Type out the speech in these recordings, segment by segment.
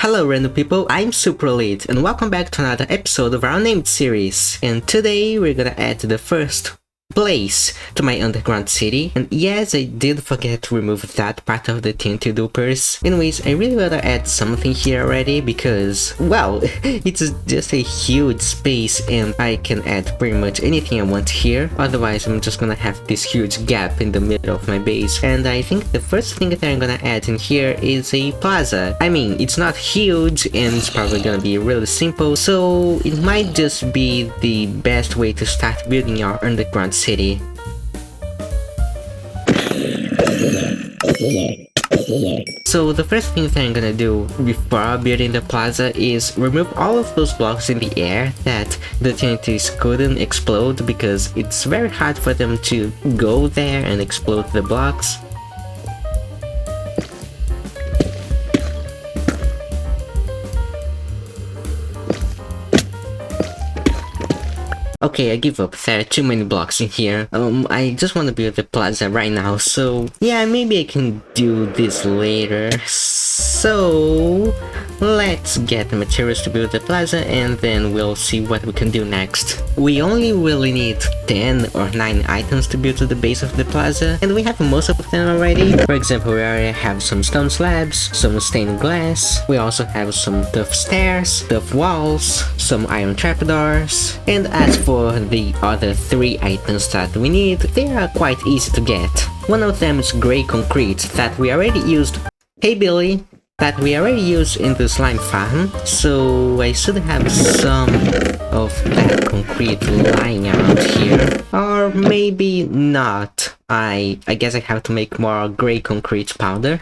Hello random people, I'm Super Late and welcome back to another episode of our Unnamed series. And today we're gonna add the first place to my underground city. And yes, I did forget to remove that part of the TNT dupers. Anyways, I really wanna add something here already because, well, it's just a huge space and I can add pretty much anything I want here. Otherwise, I'm just gonna have this huge gap in the middle of my base. And I think the first thing that I'm gonna add in here is a plaza. I mean, it's not huge and it's probably gonna be really simple, so it might just be the best way to start building your underground city. So the first thing that I'm gonna do before building the plaza is remove all of those blocks in the air that the TNTs couldn't explode because it's very hard for them to go there and explode the blocks. Okay, I give up. There are too many blocks in here. I just want to build the plaza right now, so yeah, maybe I can do this later. So let's get the materials to build the plaza and then we'll see what we can do next. We only really need 10 or 9 items to build to the base of the plaza, and we have most of them already. For example, we already have some stone slabs, some stained glass, we also have some tough stairs, tough walls, some iron trapdoors, and as for the other 3 items that we need, they are quite easy to get. One of them is grey concrete that we already used. Hey Billy! That we already used in the slime farm, so I should have some of that concrete lying around here. Or maybe not. I guess I have to make more grey concrete powder.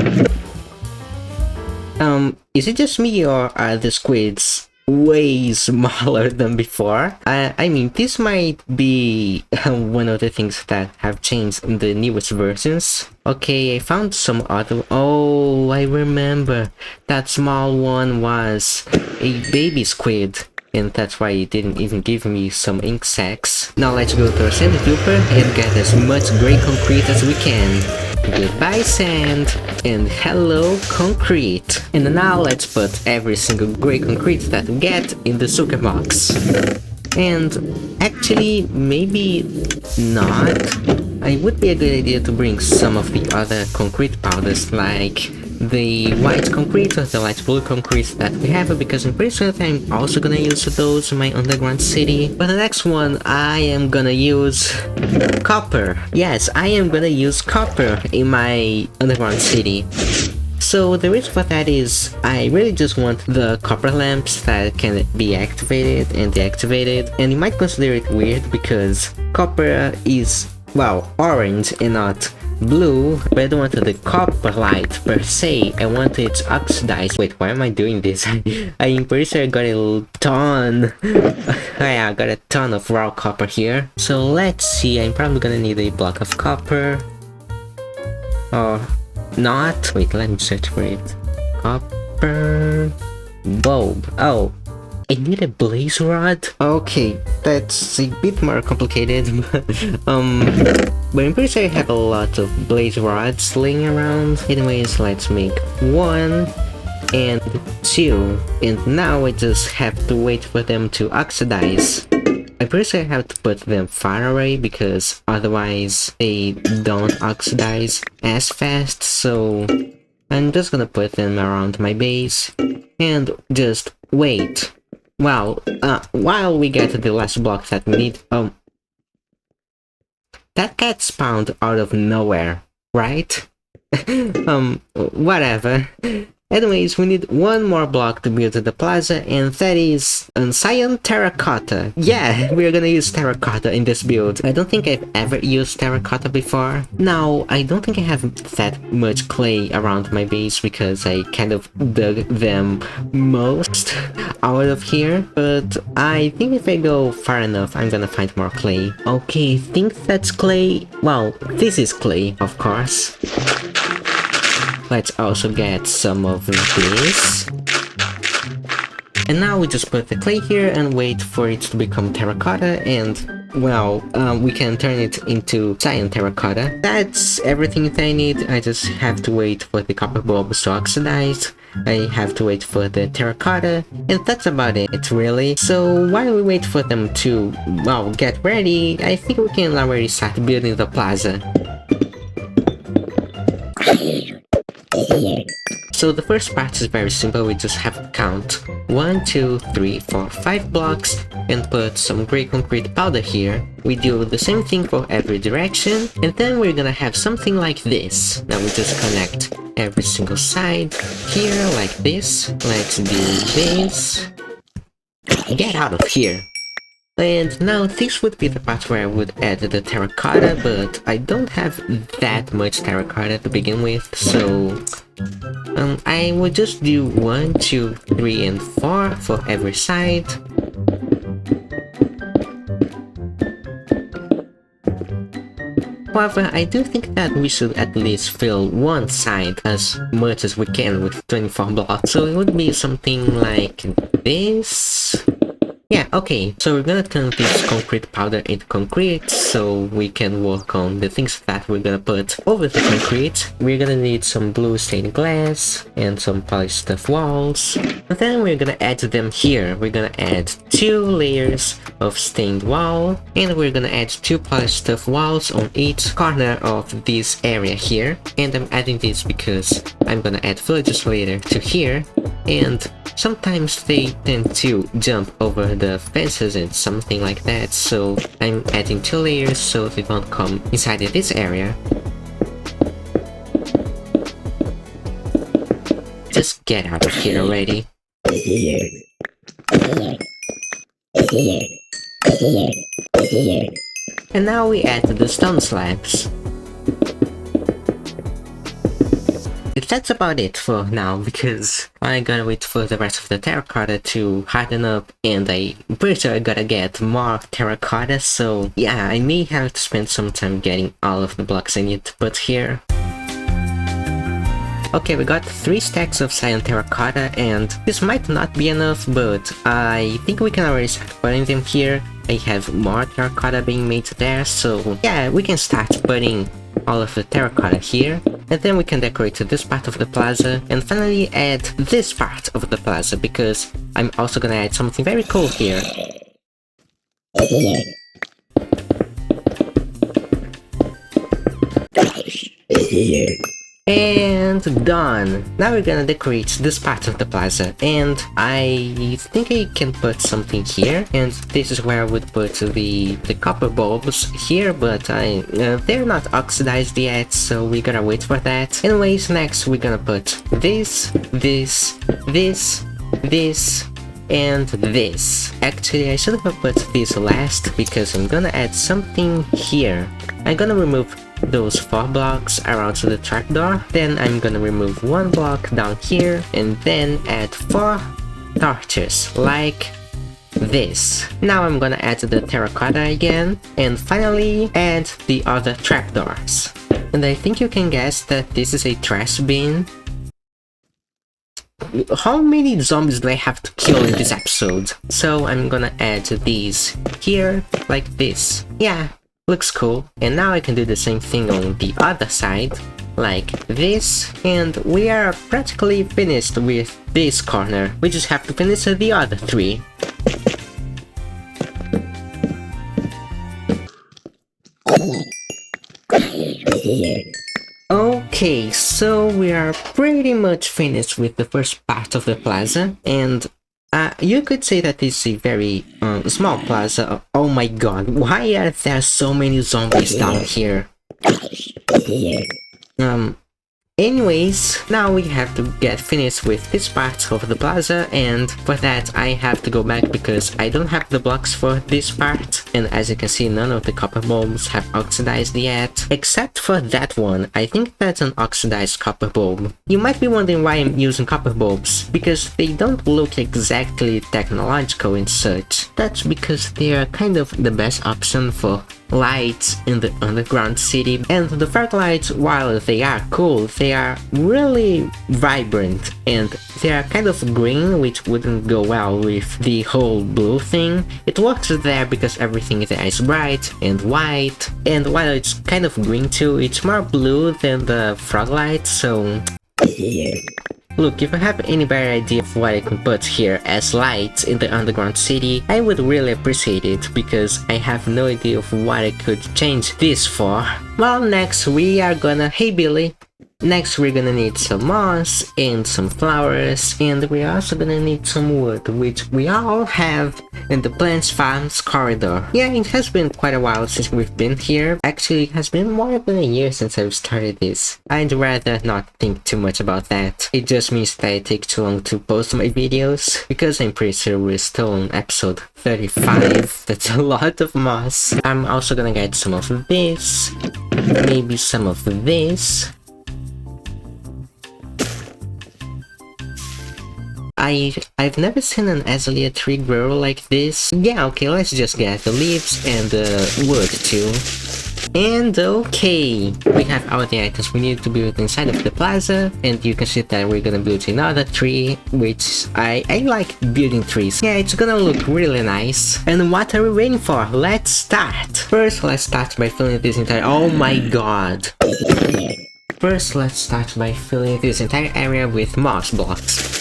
Is it just me or are the squids way smaller than before? I mean, this might be one of the things that have changed in the newest versions. Okay, I found some other— oh, I remember. That small one was a baby squid, and that's why it didn't even give me some ink sacs. Now let's go to our sand duper and get as much grey concrete as we can. Goodbye sand, and hello concrete. And now let's put every single grey concrete that we get in the sugar box. And actually, maybe not. It would be a good idea to bring some of the other concrete powders, like the white concrete or the light blue concrete that we have, because I'm pretty sure that I'm also gonna use those in my underground city. But the next one, I am gonna use copper. Yes, I am gonna use copper in my underground city. So the reason for that is I really just want the copper lamps that can be activated and deactivated, and you might consider it weird because copper is, well, orange and not blue, but I don't want the copper light per se, I want it oxidized. Wait, why am I doing this? I'm pretty sure I got a ton. Yeah, I got a ton of raw copper here. So let's see, I'm probably gonna need a block of copper. Or not. Wait, let me search for it. Copper bulb. Oh, I need a blaze rod? Okay, that's a bit more complicated, but I'm pretty sure I have a lot of blaze rods laying around. Anyways, let's make 1 and 2, and now I just have to wait for them to oxidize. I'm pretty sure I have to put them far away because otherwise they don't oxidize as fast, so I'm just gonna put them around my base and just wait. Well, while we get to the last block that we need— that cat spawned out of nowhere, right? Whatever. Anyways, we need 1 more block to build the plaza, and that is cyan terracotta. Yeah, we're gonna use terracotta in this build. I don't think I've ever used terracotta before. Now, I don't think I have that much clay around my base because I kind of dug them most out of here, but I think if I go far enough, I'm gonna find more clay. Okay, I think that's clay. Well, this is clay, of course. Let's also get some of this. And now we just put the clay here and wait for it to become terracotta, and well, we can turn it into cyan terracotta. That's everything that I need. I just have to wait for the copper bulbs to oxidize. I have to wait for the terracotta, and that's about it really. So while we wait for them to, well, get ready, I think we can already start building the plaza. So the first part is very simple. We just have to count 1, 2, 3, 4, 5 blocks and put some gray concrete powder here. We do the same thing for every direction, and then we're gonna have something like this. Now we just connect every single side here like this. Let's do this. Get out of here. And now this would be the part where I would add the terracotta, but I don't have that much terracotta to begin with, so I would just do 1, 2, 3, and 4 for every side. However, I do think that we should at least fill one side as much as we can with 24 blocks, so it would be something like this. Yeah, okay, so we're gonna turn this concrete powder into concrete so we can work on the things that we're gonna put over the concrete. We're gonna need some blue stained glass and some polished stuff walls. And then we're gonna add them here. We're gonna add 2 layers of stained wall, and we're gonna add 2 polished stuff walls on each corner of this area here. And I'm adding this because I'm gonna add villagers later to here, and sometimes they tend to jump over the fences and something like that, so I'm adding 2 layers so they don't come inside this area. Just get out of here already. And now we add the stone slabs. That's about it for now, because I gotta wait for the rest of the terracotta to harden up, and I'm pretty sure I gotta get more terracotta, so yeah, I may have to spend some time getting all of the blocks I need to put here. Okay, we got 3 stacks of cyan terracotta, and this might not be enough, but I think we can already start putting them here. I have more terracotta being made there, so yeah, we can start putting all of the terracotta here, and then we can decorate this part of the plaza, and finally add this part of the plaza, because I'm also gonna add something very cool here. And done! Now we're gonna decorate this part of the plaza, and I think I can put something here, and this is where I would put the copper bulbs here, but they're not oxidized yet, so we gotta wait for that. Anyways, next we're gonna put this, and this. Actually, I should have put this last, because I'm gonna add something here. I'm gonna remove those 4 blocks around the trapdoor, then I'm gonna remove 1 block down here, and then add 4 torches, like this. Now I'm gonna add the terracotta again, and finally add the other trapdoors. And I think you can guess that this is a trash bin. How many zombies do I have to kill in this episode? So I'm gonna add these here, like this. Yeah, looks cool. And now I can do the same thing on the other side, like this. And we are practically finished with this corner. We just have to finish the other 3. Okay, so we are pretty much finished with the first part of the plaza, and you could say that it's a very small plaza. Oh my god, why are there so many zombies down here? Anyways, now we have to get finished with this part of the plaza, and for that I have to go back because I don't have the blocks for this part, and as you can see, none of the copper bulbs have oxidized yet, except for that one. I think that's an oxidized copper bulb. You might be wondering why I'm using copper bulbs, because they don't look exactly technological and such. That's because they are kind of the best option for lights in the underground city, and the fog lights, while they are cool, they are really vibrant, and they are kind of green, which wouldn't go well with the whole blue thing. It works there because everything there is bright and white, and while it's kind of green too, it's more blue than the frog light, so Look, if you have any better idea of what I can put here as lights in the underground city, I would really appreciate it, because I have no idea of what I could change this for. Well, next we are gonna... Hey Billy! Next we're gonna need some moss and some flowers, and we're also gonna need some wood, which we all have in the Plants Farms corridor. Yeah, it has been quite a while since we've been here. Actually, it has been more than a year since I've started this. I'd rather not think too much about that. It just means that it takes too long to post my videos, because I'm pretty sure we're still on episode 35. That's a lot of moss. I'm also gonna get some of this, maybe some of this. I've never seen an azalea tree grow like this. Yeah, okay, let's just get the leaves and the wood too. And okay, we have all the items we need to build inside of the plaza, and you can see that we're gonna build another tree, which I like building trees. Yeah, it's gonna look really nice. And what are we waiting for? Let's start! First, let's start by filling this entire... Oh my god! First, let's start by filling this entire area with moss blocks.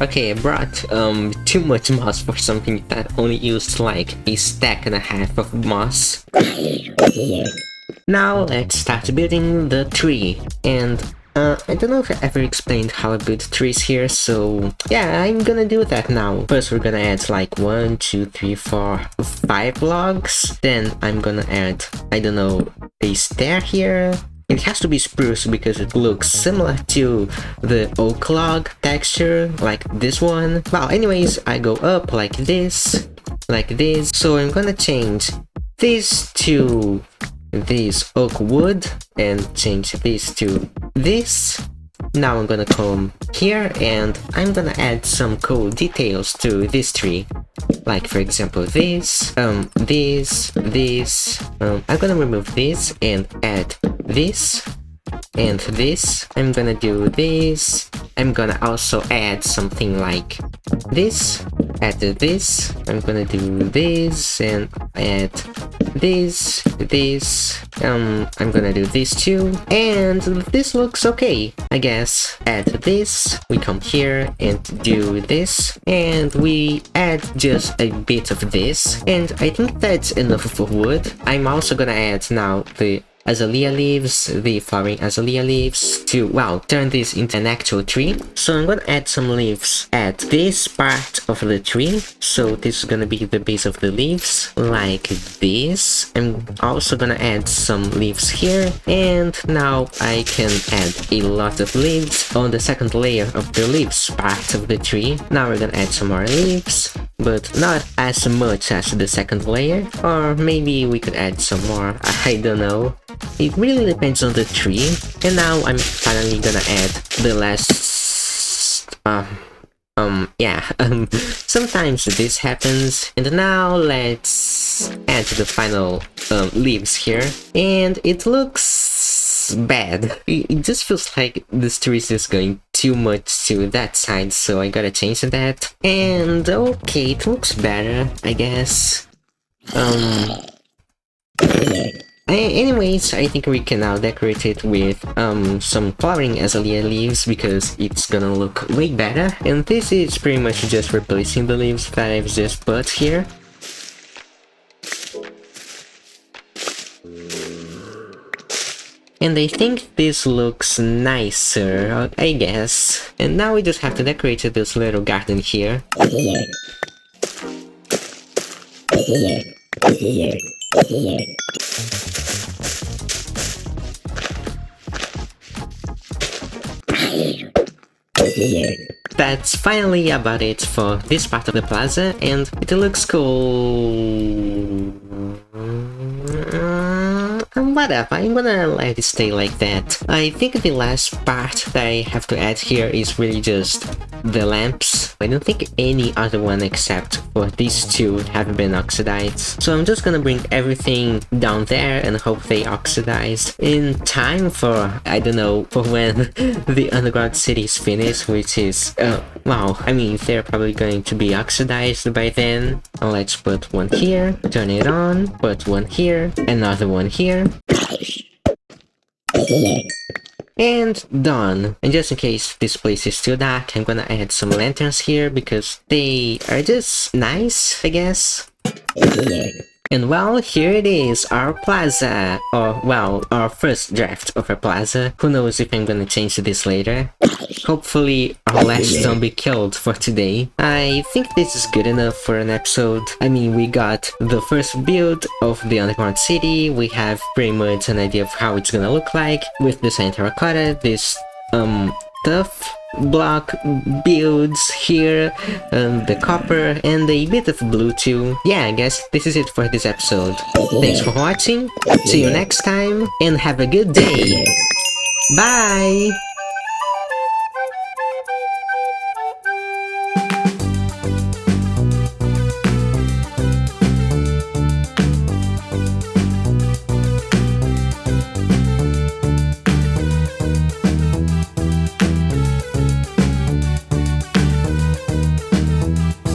Okay, I brought too much moss for something that only used like a stack and a half of moss. Now let's start building the tree. And I don't know if I ever explained how I build trees here, so yeah, I'm gonna do that now. First we're gonna add like 1, 2, 3, 4, 5 logs. Then I'm gonna add, I don't know, a stair here. It has to be spruce because it looks similar to the oak log texture, like this one. Well, anyways, I go up like this. So I'm gonna change this to this oak wood and change this to this. Now I'm gonna come here and I'm gonna add some cool details to this tree. Like for example this, this. I'm gonna remove this and add this and this. I'm gonna do this. I'm gonna also add something like this, add this. I'm gonna do this and add this. I'm gonna do this too, and this looks okay, I guess. Add this, we come here and do this, and we add just a bit of this, and I think that's enough for wood. I'm also gonna add now the azalea leaves, the flowering azalea leaves, to, well, turn this into an actual tree. So I'm gonna add some leaves at this part of the tree. So this is gonna be the base of the leaves, like this. I'm also gonna add some leaves here, and now I can add a lot of leaves on the second layer of the leaves part of the tree. Now we're gonna add some more leaves, but not as much as the second layer, or maybe we could add some more, I don't know. It really depends on the tree. And now I'm finally gonna add the last... sometimes this happens. And now let's add the final leaves here. And it looks bad. It just feels like this tree is just going too much to that side, so I gotta change that. And okay, it looks better, I guess. Anyways, I think we can now decorate it with some flowering azalea leaves, because it's gonna look way better. And this is pretty much just replacing the leaves that I've just put here. And I think this looks nicer, I guess. And now we just have to decorate this little garden here. That's finally about it for this part of the plaza, and it looks cool. Whatever, I'm gonna let it stay like that. I think the last part that I have to add here is really just the lamps. I don't think any other one except for these two have been oxidized. So I'm just gonna bring everything down there and hope they oxidize in time for, I don't know, for when the underground city is finished, which is, wow, I mean, they're probably going to be oxidized by then. Let's put one here, turn it on, put one here, another one here. and done. And just in case this place is still dark, I'm gonna add some lanterns here because they are just nice, I guess. And well, here it is, our plaza, or well, our first draft of our plaza. Who knows if I'm gonna change this later. Hopefully our last zombie killed for today. I think this is good enough for an episode. I mean, we got the first build of the underground city, we have pretty much an idea of how it's gonna look like, with the cyan terracotta, this tough block builds here, the copper, and a bit of blue too. Yeah, I guess this is it for this episode. Thanks for watching, see you next time, and have a good day! Bye!